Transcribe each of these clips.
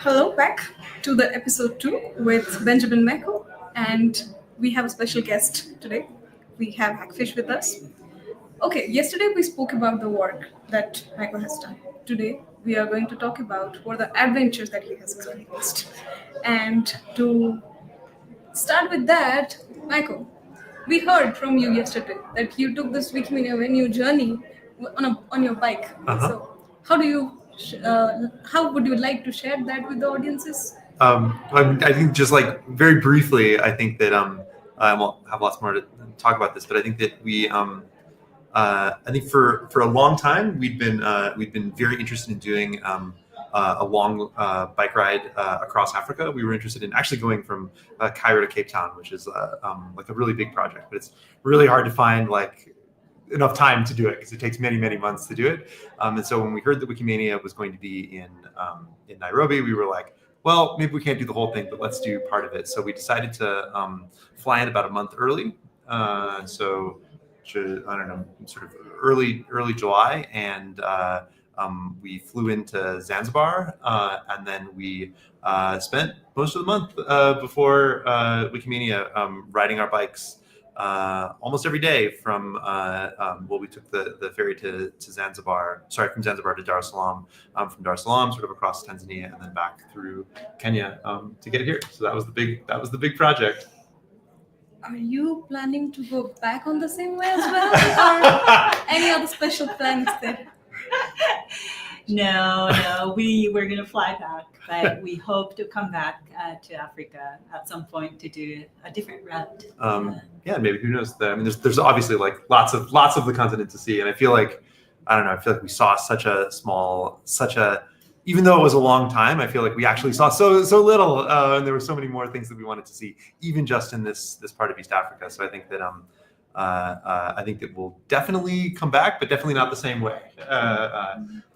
Hello, back to the episode 2 with Benjamin Meko, and we have a special guest today. We have Hackfish with us. Okay, yesterday we spoke about the work that Meko has done. Today we are going to talk about what are the adventures that he has experienced. And to start with that, Michael, we heard from you yesterday that you took this Wikimania venue journey on your bike. Uh-huh. So, how would you like to share that with the audiences? I think just like very briefly, I think that I won't have lots more to talk about this, but I think that I think for a long time we'd been very interested in doing a long bike ride across Africa. We were interested in actually going from Cairo to Cape Town, which is like a really big project, but it's really hard to find like enough time to do it because it takes many months to do it. And so when we heard that Wikimania was going to be in Nairobi, we were like, well, maybe we can't do the whole thing, but let's do part of it. So we decided to fly in about a month early. I don't know, sort of early July, and we flew into Zanzibar, and then we spent most of the month before Wikimania riding our bikes almost every day from we took the ferry to Zanzibar. Sorry, from Zanzibar to Dar es Salaam, from Dar es Salaam sort of across Tanzania, and then back through Kenya to get here. So that was the big project. Are you planning to go back on the same way as well, or any other special plans there? No, we were going to fly back, but we hope to come back to Africa at some point to do a different route. Yeah, maybe, who knows? I mean, there's obviously like lots of the continent to see, and I feel like we saw even though it was a long time, I feel like we actually saw so little, and there were so many more things that we wanted to see, even just in this part of East Africa. So I think that we'll definitely come back, but definitely not the same way.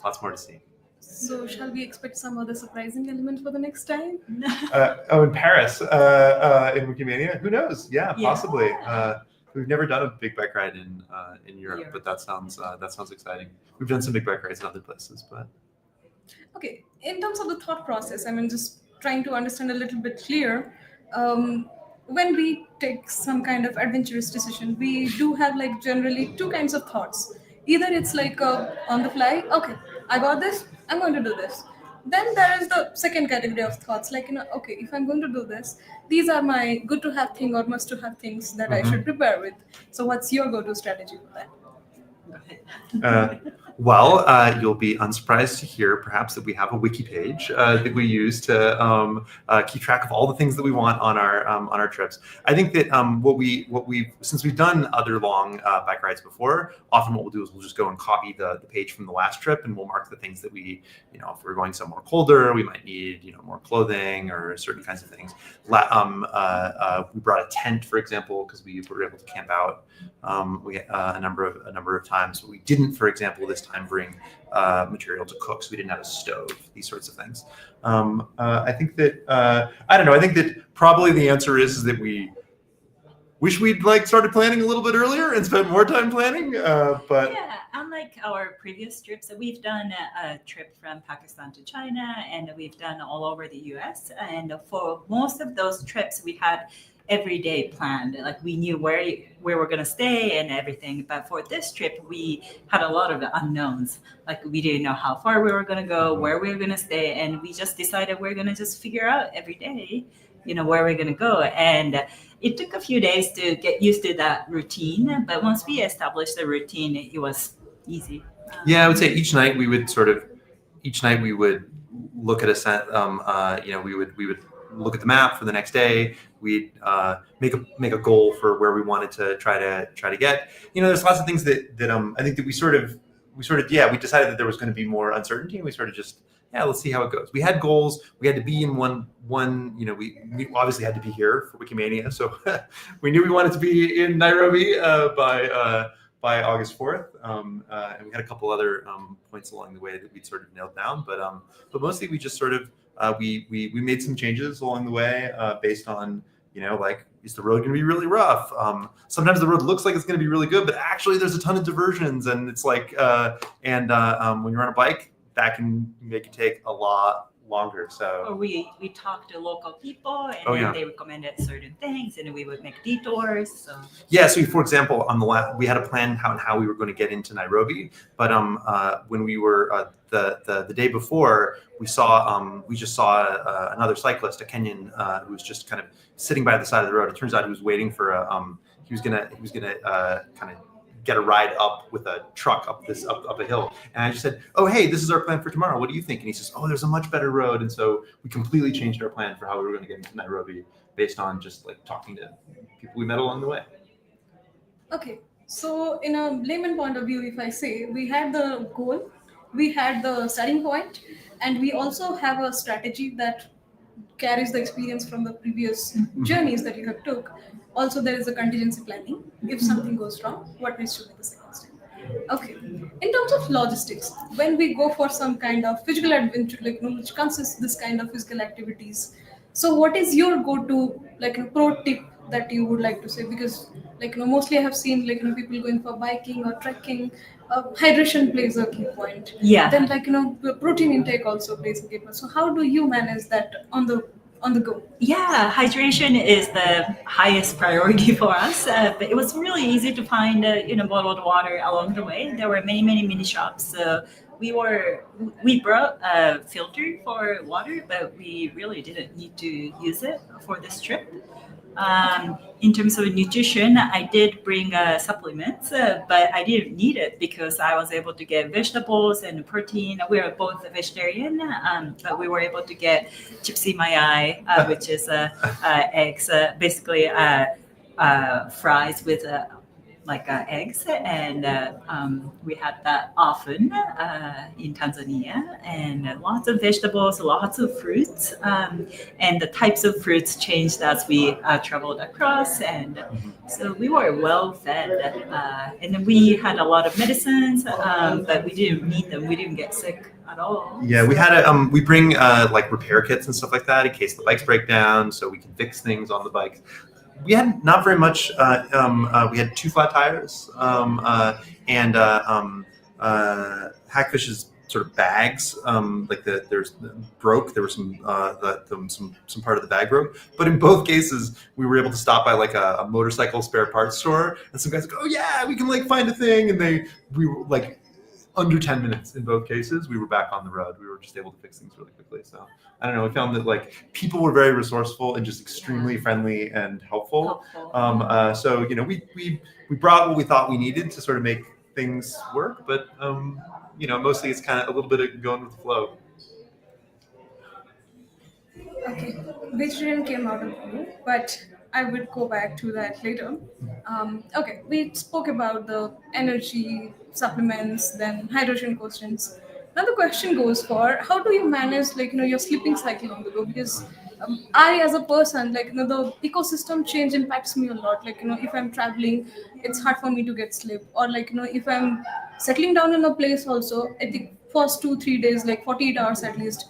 Lots more to see. So shall we expect some other surprising element for the next time? In Paris, in Wikimania, who knows? Yeah, possibly. We've never done a big bike ride in Europe, but that sounds exciting. We've done some big bike rides in other places, but. Okay, in terms of the thought process, I mean, just trying to understand a little bit clear. When we take some kind of adventurous decision, we do have like generally two kinds of thoughts. Either it's like on the fly, okay, I got this, I'm going to do this. Then there is the second category of thoughts, like, okay, if I'm going to do this, these are my good to have thing or must to have things that I should prepare with. So what's your go-to strategy for that? Well, you'll be unsurprised to hear perhaps that we have a wiki page that we use to keep track of all the things that we want on our trips. I think that since we've done other long bike rides before, often what we'll do is we'll just go and copy the page from the last trip, and we'll mark the things that we, if we're going somewhere colder, we might need more clothing or certain kinds of things. We brought a tent, for example, because we were able to camp out a number of times. But we didn't, for example, this time bring material to cook, so we didn't have a stove. These sorts of things. I think that I don't know. I think that probably the answer is that we wish we'd started planning a little bit earlier and spent more time planning. But yeah, unlike our previous trips, we've done a trip from Pakistan to China, and we've done all over the U.S. And for most of those trips, we had every day planned. Like we knew where we're going to stay and everything. But for this trip, we had a lot of the unknowns. Like we didn't know how far we were going to go, where we were going to stay. And we just decided we're going to just figure out every day, where we're going to go. And it took a few days to get used to that routine. But once we established the routine, it was easy. Yeah, I would say each night we would look at a set, we would look at the map for the next day. We'd make a goal for where we wanted to try to get. There's lots of things that I think that we decided that there was going to be more uncertainty, and we sort of just let's see how it goes. We had goals. We had to be in one. We obviously had to be here for Wikimania, so we knew we wanted to be in Nairobi by August 4th, and we had a couple other points along the way that we'd sort of nailed down, but mostly we just sort of we made some changes along the way based on is the road going to be really rough? Sometimes the road looks like it's going to be really good, but actually there's a ton of diversions, and it's when you're on a bike, that can make you take a lot longer. So Or we talked to local people, and Oh, then yeah. they recommended certain things, and we would make detours. So yeah, so for example, on the we had a plan how we were going to get into Nairobi, but when we were the day before, we just saw another cyclist, a Kenyan, who was just kind of sitting by the side of the road. It turns out he was waiting for he was gonna kind of get a ride up with a truck up a hill, and I just said, "Oh, hey, this is our plan for tomorrow. What do you think?" And he says, "Oh, there's a much better road," and so we completely changed our plan for how we were going to get into Nairobi based on just like talking to people we met along the way. Okay, so in a layman point of view, if I say we had the goal, we had the starting point, and we also have a strategy that carries the experience from the previous journeys that you have took. Also, there is a contingency planning. If something goes wrong, what needs to be the second step? Okay. In terms of logistics, when we go for some kind of physical adventure, like which consists this kind of physical activities, so what is your go-to like pro tip that you would like to say? Because mostly I have seen people going for biking or trekking. Hydration plays a key point. yeah. Then the protein intake also plays a key point. So how do you manage that on the go? Yeah, hydration is the highest priority for us. But it was really easy to find, bottled water along the way. There were many mini shops. So we brought a filter for water, but we really didn't need to use it for this trip. In terms of nutrition, I did bring supplements, but I didn't need it because I was able to get vegetables and protein. We are both vegetarian, but we were able to get chipsi mayai, which is eggs, basically fries with eggs, and we had that often in Tanzania, and lots of vegetables, lots of fruits, and the types of fruits changed as we traveled across, and so we were well fed, and then we had a lot of medicines, but we didn't need them. We didn't get sick at all. Yeah, we had we bring like repair kits and stuff like that in case the bikes break down, so we can fix things on the bikes. We had not very much. We had 2 flat tires, and Hackfish's sort of bags, broke. There was some part of the bag broke. But in both cases, we were able to stop by like a motorcycle spare parts store, and some guys go, "Oh yeah, we can like find a thing," and we were like. Under 10 minutes in both cases, we were back on the road. We were just able to fix things really quickly. So I don't know. We found that like people were very resourceful and just extremely friendly and helpful. So we brought what we thought we needed to sort of make things work, but mostly it's kind of a little bit of going with the flow. Okay, vegetarian came out of you, but I would go back to that later. Okay, we spoke about the energy supplements, then hydration questions. Now the question goes for how do you manage your sleeping cycle on the go? Because I as a person the ecosystem change impacts me a lot. If I'm traveling, it's hard for me to get sleep, or if I'm settling down in a place also, I think first 2 3 days, like 48 hours at least,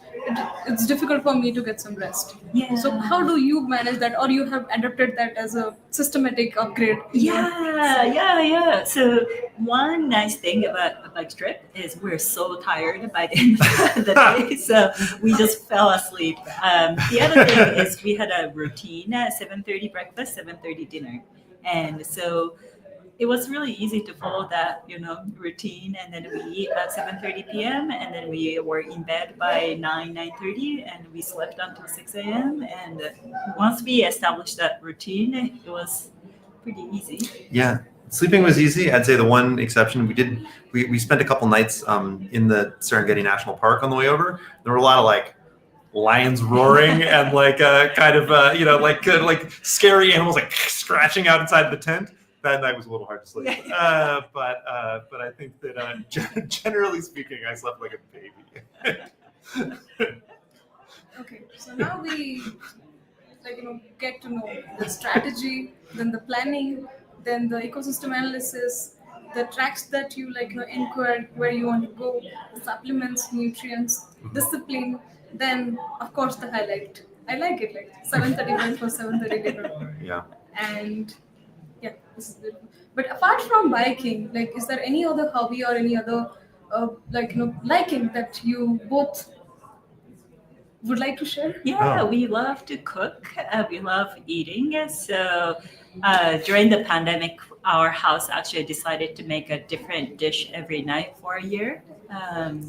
it's difficult for me to get some rest. Yeah. So how do you manage that, or you have adapted that as a systematic upgrade? Yeah. So one nice thing about a bike trip is we're so tired by the end of the day, so we just fell asleep. The other thing is we had a routine: 7:30 breakfast, 7:30 dinner, and so it was really easy to follow that routine, and then we eat at 7:30 p.m. and then we were in bed by 9:30, and we slept until 6 a.m. and once we established that routine, it was pretty easy. Yeah, sleeping was easy. I'd say the one exception we spent a couple nights in the Serengeti National Park on the way over. There were a lot of like lions roaring and like kind of like scary animals like scratching out inside the tent. That night was a little hard to sleep, but I think that generally speaking, I slept like a baby. Okay, so now we get to know the strategy, then the planning, then the ecosystem analysis, the tracks that you inquired where you want to go, supplements, nutrients, discipline, then of course the highlight. I like it, like 7:30 for 7:30 dinner. Yeah. And yeah, this is beautiful. But apart from biking, is there any other hobby or any other liking that you both would like to share? Yeah, Oh. we love to cook. We love eating. So during the pandemic, our house actually decided to make a different dish every night for a year.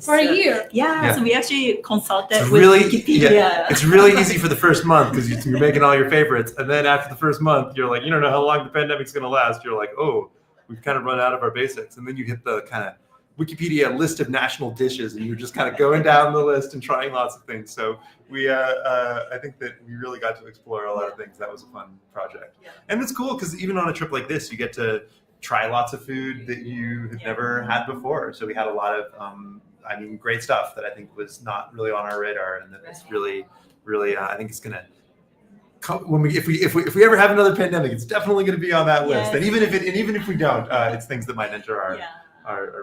For a year? Yeah, Yeah. so we actually consulted It's with really Wikipedia. it's really easy for the first month because you're making all your favorites, and then after the first month, you're like, you don't know how long the pandemic's going to last. You're like, oh, we've kind of run out of our basics, and then you hit the kind of Wikipedia list of national dishes, and you're just kind of going down the list and trying lots of things. So we, I think that we really got to explore a lot of things. That was a fun project, and it's cool because even on a trip like this, you get to try lots of food that you have never had before. So we had a lot of, great stuff that I think was not really on our radar, and that it's really, I think it's gonna. If we ever have another pandemic, it's definitely going to be on that list. Yes. And even if we don't, it's things that might enter our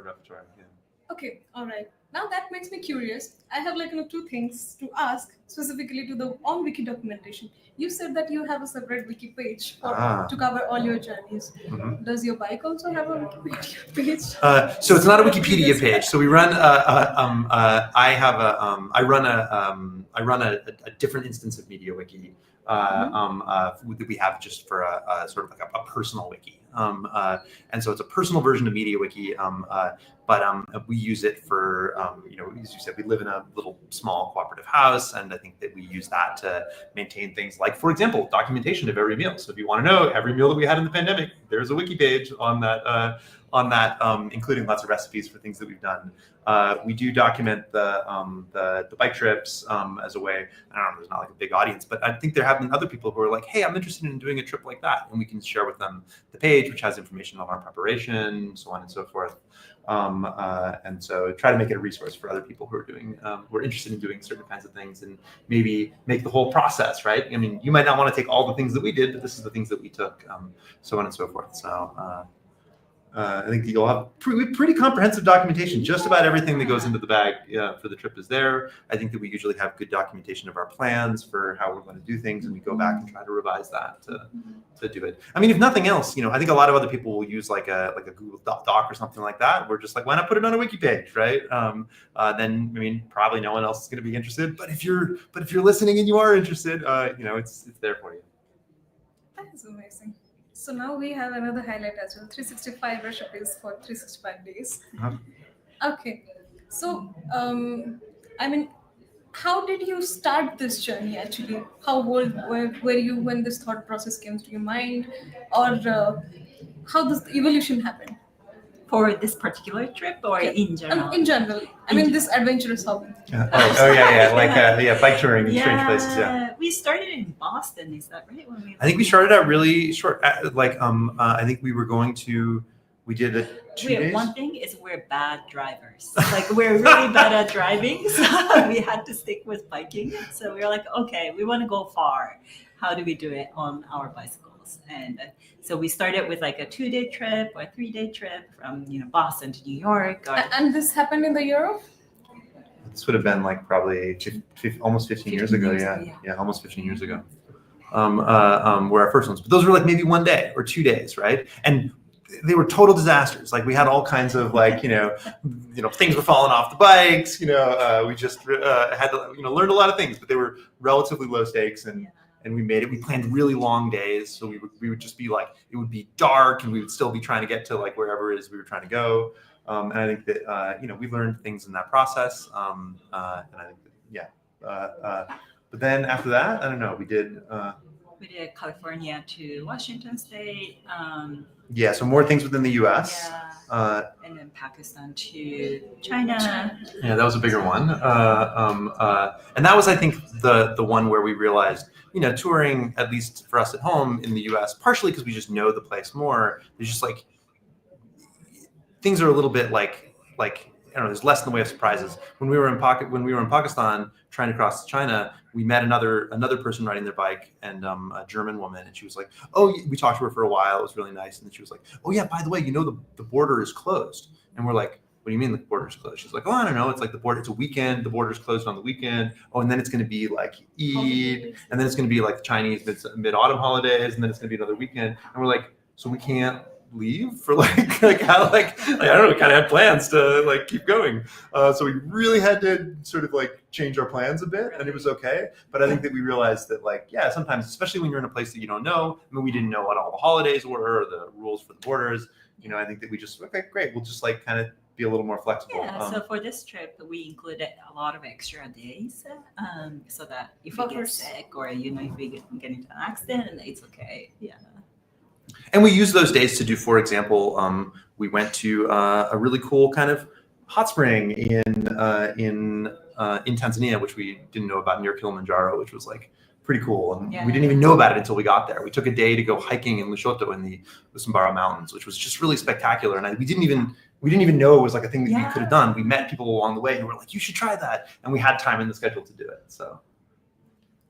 repertoire. Yeah. Okay, all right. Now that makes me curious. I have two things to ask specifically to the on wiki documentation. You said that you have a separate wiki page to cover all your journeys. Mhm. Does your bike also have a Wikipedia page? So it's not a Wikipedia page. So we run. I run a different instance of MediaWiki that we have just for a sort of like a personal wiki. And so it's a personal version of MediaWiki. But we use it for, as you said, we live in a little small cooperative house, and I think that we use that to maintain things like, for example, documentation of every meal. So if you want to know every meal that we had in the pandemic, there's a wiki page on that, including lots of recipes for things that we've done. We do document the bike trips as a way. I don't know, there's not like a big audience, but I think there have been other people who are like, hey, I'm interested in doing a trip like that. And we can share with them the page, which has information on our preparation, so on and so forth. And so try to make it a resource for other people who are interested in doing certain kinds of things, and maybe make the whole process, right? I mean, you might not want to take all the things that we did, but this is the things that we took, so on and so forth. So I think you'll have pretty comprehensive documentation. Just about everything that goes into the bag for the trip is there. I think that we usually have good documentation of our plans for how we're going to do things, and we go back and try to revise that to do it. I mean, if nothing else, I think a lot of other people will use like a Google Doc or something like that. We're just like, why not put it on a wiki page, right? Then probably no one else is going to be interested. But if you're listening and you are interested, it's there for you. That is amazing. So now we have another highlight as well, 365 recipes for 365 days. Uh-huh. Okay. So, how did you start this journey actually? How old were you when this thought process came to your mind? Or how does the evolution happen? For this particular trip or in general? In general. This adventurous hobby. Bike touring in strange places. Yeah. We started in Boston. Is that right? I think we started out really short. I think we were going to. We did it 2 days. One thing is we're bad drivers. We're really bad at driving, so we had to stick with biking. So we were like, okay, we want to go far. How do we do it on our bicycles? And so we started with like a 2-day trip or a 3-day trip from Boston to New York. And this happened in the Europe? This would have been like probably almost 15 years ago. Yeah, almost 15 years ago. Were our first ones, but those were like maybe 1 day or 2 days, right? And they were total disasters. Like we had all kinds of things were falling off the bikes. We just had to learned a lot of things, but they were relatively low stakes, and we made it. We planned really long days, so we would just be like, it would be dark, and we would still be trying to get to like wherever it is we were trying to go. And I think that we learned things in that process. And I think that, but then after that, I don't know. We did California to Washington State. So more things within the U.S. And then Pakistan to China. Yeah, that was a bigger one. And that was, I think, the one where we realized, touring, at least for us at home in the U.S., partially because we just know the place more. There's just like things are a little bit like I don't know. There's less in the way of surprises. When we were in Pakistan trying to cross China, we met another person riding their bike, and a German woman, and she was like, "Oh," we talked to her for a while. It was really nice, and then she was like, "Oh yeah, by the way, the border is closed." And we're like, "What do you mean the border is closed?" She's like, "Oh, I don't know. It's like the border. It's a weekend. The border is closed on the weekend. Oh, and then it's going to be like Eid, and then it's going to be like the Chinese mid-autumn holidays, and then it's going to be another weekend." And we're like, "So we can't leave for like I don't know, kind of had plans to like keep going. So we really had to sort of like change our plans a bit, and it was okay. But I think that we realized that like, yeah, sometimes, especially when you're in a place that you don't know, I mean, we didn't know what all the holidays were or the rules for the borders. You know, I think that we just, okay, great, we'll just like kind of be a little more flexible. Yeah, so for this trip, we included a lot of extra days, so that if we get Buffers. sick or if we get into an accident, it's okay. Yeah. And we use those days to do, for example, we went to a really cool kind of hot spring in Tanzania, which we didn't know about, near Kilimanjaro, which was like pretty cool. And we didn't even know about it until we got there. We took a day to go hiking in Lushoto in the Usambara Mountains, which was just really spectacular. And we didn't even know it was like a thing that we could have done. We met people along the way who were like, you should try that. And we had time in the schedule to do it. So.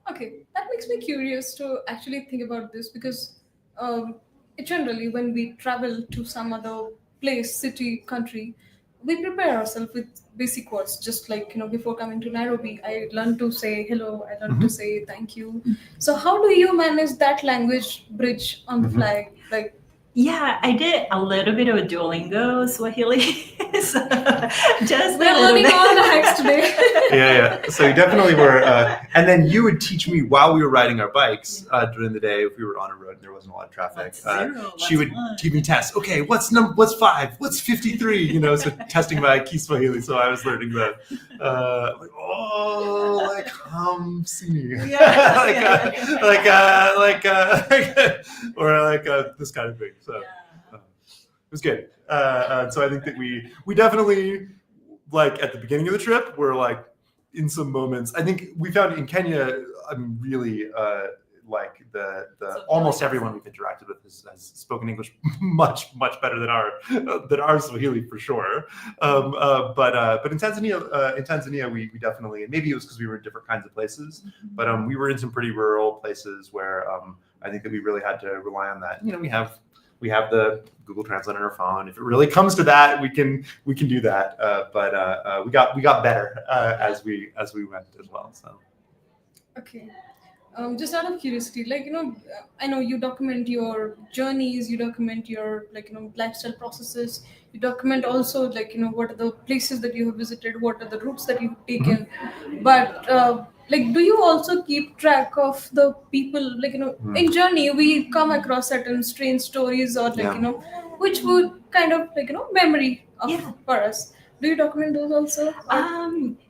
Okay, that makes me curious to actually think about this, because generally when we travel to some other place, city, country, we prepare ourselves with basic words. Just like, before coming to Nairobi, I learned to say hello, I learned to say thank you. So how do you manage that language bridge on the fly? Like, yeah, I did a little bit of Duolingo Swahili. So just we're learning all the hacks today. Yeah. So you definitely were, and then you would teach me while we were riding our bikes during the day if we were on a road and there wasn't a lot of traffic. She would give me tests. Okay, what's 5? What's 53? So testing my Kiswahili. So I was learning the sini. Or this kind of thing. So it was good. So I think that we definitely, like at the beginning of the trip, were like in some moments. I think we found in Kenya, I'm really like the almost everyone we've interacted with has spoken English much better than our Swahili for sure. But in Tanzania we definitely, and maybe it was because we were in different kinds of places, but we were in some pretty rural places where I think that we really had to rely on that. We have the Google Translate on our phone. If it really comes to that, we can do that. But we got better as we went as well. So. Okay. Just out of curiosity, I know you document your journeys, you document your lifestyle processes, you document also what are the places that you have visited, what are the routes that you've taken, but do you also keep track of the people, in journey we come across certain strange stories or which would kind of memory of for us. Do you document those also?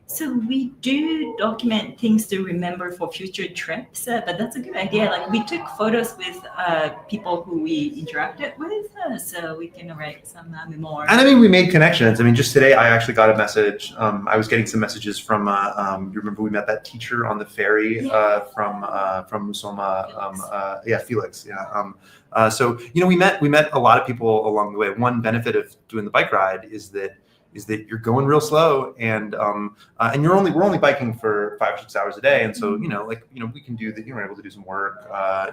So we do document things to remember for future trips, but that's a good idea. Like we took photos with people who we interacted with, so we can write some memoirs. And I mean, we made connections. I mean, just today I actually got a message. I was getting some messages from. You remember we met that teacher on the ferry from Musoma. Felix. Yeah. So we met a lot of people along the way. One benefit of doing the bike ride is that you're going real slow, and we're only biking for 5 or 6 hours a day, and so we can do that. We're able to do some work.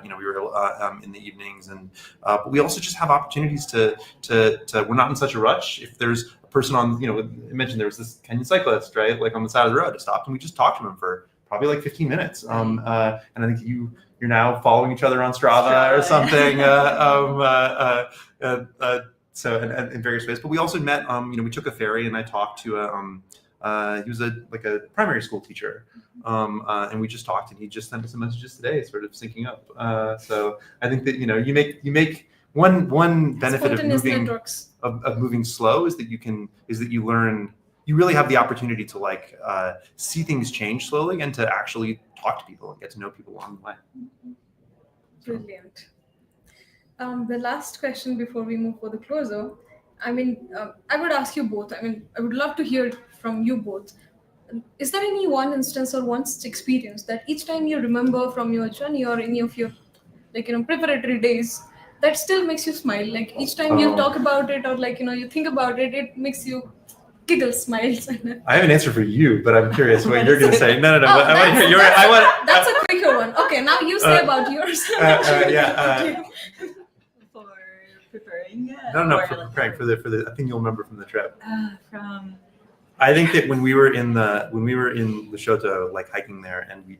We were in the evenings, and but we also just have opportunities to we're not in such a rush. If there's a person on, I mentioned there was this Kenyan cyclist, right, like on the side of the road, I stopped and we just talked to him for probably like 15 minutes. And I think you're now following each other on Strava or something. So in various ways, but we also met. We took a ferry, and I talked to he was a primary school teacher, and we just talked, and he just sent us some messages today, sort of syncing up. So I think that you make one benefit of moving slow is that you learn. You really have the opportunity to see things change slowly, and to actually talk to people and get to know people along the way. Brilliant. The last question before we move for the closer, I would ask you both. I would love to hear from you both. Is there any one instance or one experience that each time you remember from your journey or any of your preparatory days that still makes you smile? Like each time you talk about it or you think about it, it makes you giggle, smiles. I have an answer for you, but I'm curious what you're going to say. No. I want to hear yours. That's a quicker one. Okay, now you say about yours. Preparing? No, for preparing for the I think you'll remember from the trip. I think that when we were in Lesotho, like hiking there, and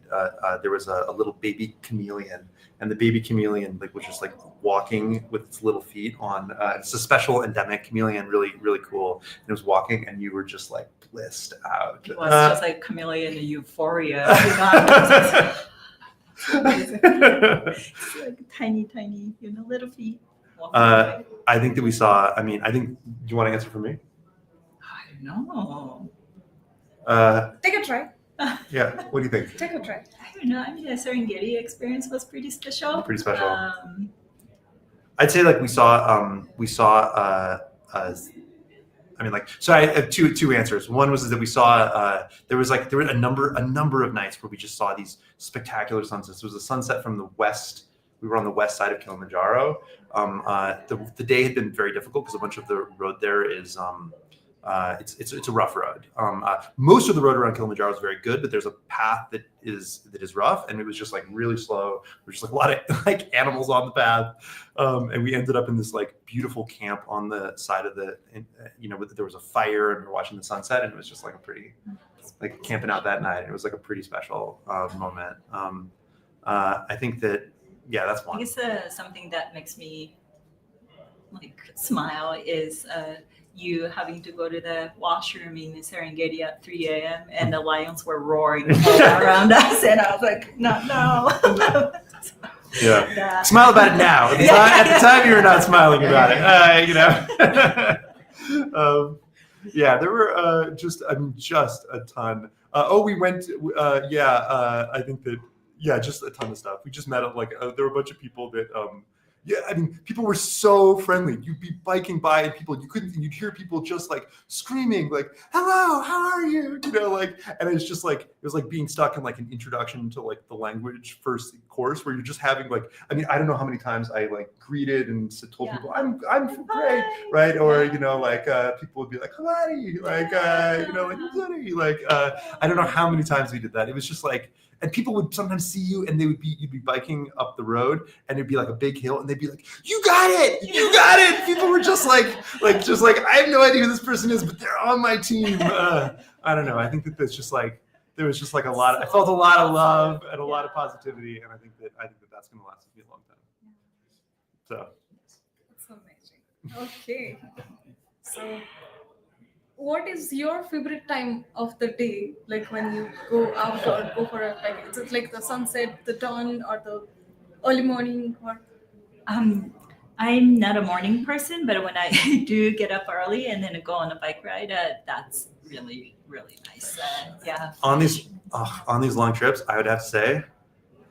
there was a little baby chameleon, and the baby chameleon like was just like walking with its little feet on. It's a special endemic chameleon, really really cool. And it was walking, and you were just like blissed out. It was just like chameleon euphoria. It's like tiny, little feet. I think that we saw. I mean, I think. Do you want to answer for me? I don't know. Take a try. Yeah. What do you think? Take a try. I don't know. I mean, the Serengeti experience was pretty special. Pretty special. I'd say like we saw. I mean, like, so I have two answers. One was that we saw there were a number of nights where we just saw these spectacular sunsets. There was a sunset from the west. We were on the west side of Kilimanjaro. The day had been very difficult because a bunch of the road there is it's a rough road. Most of the road around Kilimanjaro is very good, but there's a path that is rough, and it was just like really slow. There's just like a lot of like animals on the path, and we ended up in this like beautiful camp on the side of there was a fire, and we were watching the sunset, and it was just like a pretty like camping out that night. It was like a pretty special moment. I think that that's one. I guess something that makes me like smile is you having to go to the washroom in the Serengeti at 3 a.m. and the lions were roaring all around us, and I was like, no. Yeah. Smile about it now. At the time, you were not smiling about it. There were just a ton. We went. I think that. Yeah, just a ton of stuff. We just met up there were a bunch of people that people were so friendly. You'd be biking by and you'd hear people just like screaming like, "Hello, how are you?" And it's just like, it was like being stuck in like an introduction to like the language first course where you're just having like, I don't know how many times I like greeted and told people I'm great, right? Or people would be like, "Hello," like I don't know how many times we did that. It was just like. And people would sometimes see you, and you'd be biking up the road, and it'd be like a big hill, and they'd be like, "You got it! You got it!" People were just like, I have no idea who this person is, but they're on my team. I don't know. I think that there's just like there was just like a lot. I felt a lot of love and a lot of positivity, and I think that that's going to last me a long time. So. That's amazing. Okay. So. What is your favorite time of the day? Like when you go out or go for is it like the sunset, the dawn, or the early morning? Or I'm not a morning person, but when I do get up early and then go on a bike ride, that's really really nice. On these long trips, I would have to say,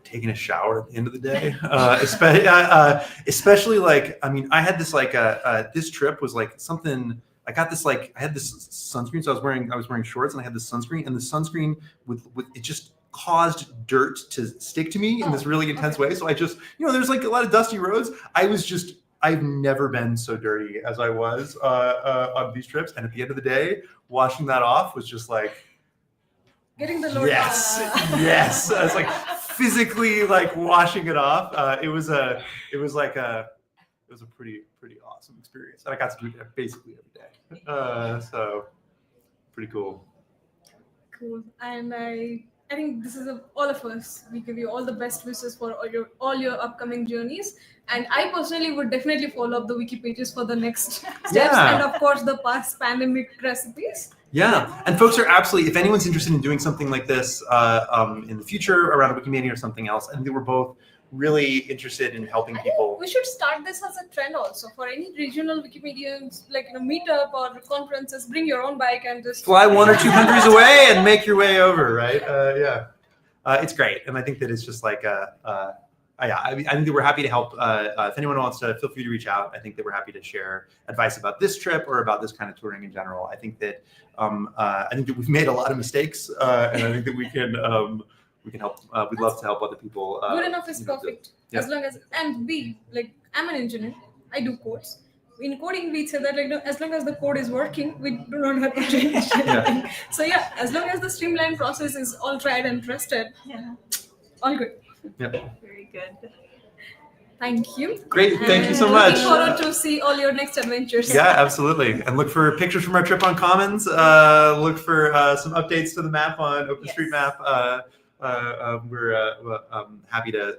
taking a shower at the end of the day, especially like I had this this trip was like something. I had this sunscreen, so I was wearing shorts, and I had this sunscreen, and the sunscreen with it just caused dirt to stick to me in this really intense way. So I just, there's like a lot of dusty roads. I've never been so dirty as I was on these trips, and at the end of the day, washing that off was just like getting the load. Yes. I was like physically like washing it off. It was a pretty awesome experience, and I got to do it basically every day. So pretty cool. Cool. And I think this is all of us. We give you all the best wishes for all your upcoming journeys. And I personally would definitely follow up the wiki pages for the next steps, and of course the past pandemic recipes. Yeah, and folks are absolutely. If anyone's interested in doing something like this in the future around Wikimania or something else, I think they were both really interested in helping people. We should start this as a trend also for any regional Wikimedians, meetup or conferences. Bring your own bike and just fly 1 or 2 countries away and make your way over, right? It's great, and I think that it's just like I think that we're happy to help. If anyone wants to, feel free to reach out. I think that we're happy to share advice about this trip or about this kind of touring in general. I think that we've made a lot of mistakes, and I think that we can help. We'd love to help other people. Good enough is perfect. As long as, and I'm an engineer. I do codes. In coding, we say that as long as the code is working, we do not have to change anything. So as long as the streamlined process is all tried and trusted, all good. Yeah. Very good. Thank you. Great, thank you so And much. Looking forward to see all your next adventures. Yeah, absolutely. And look for pictures from our trip on Commons. Look for some updates to the map on OpenStreetMap. We're happy to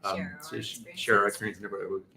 Share our share our experiences. experience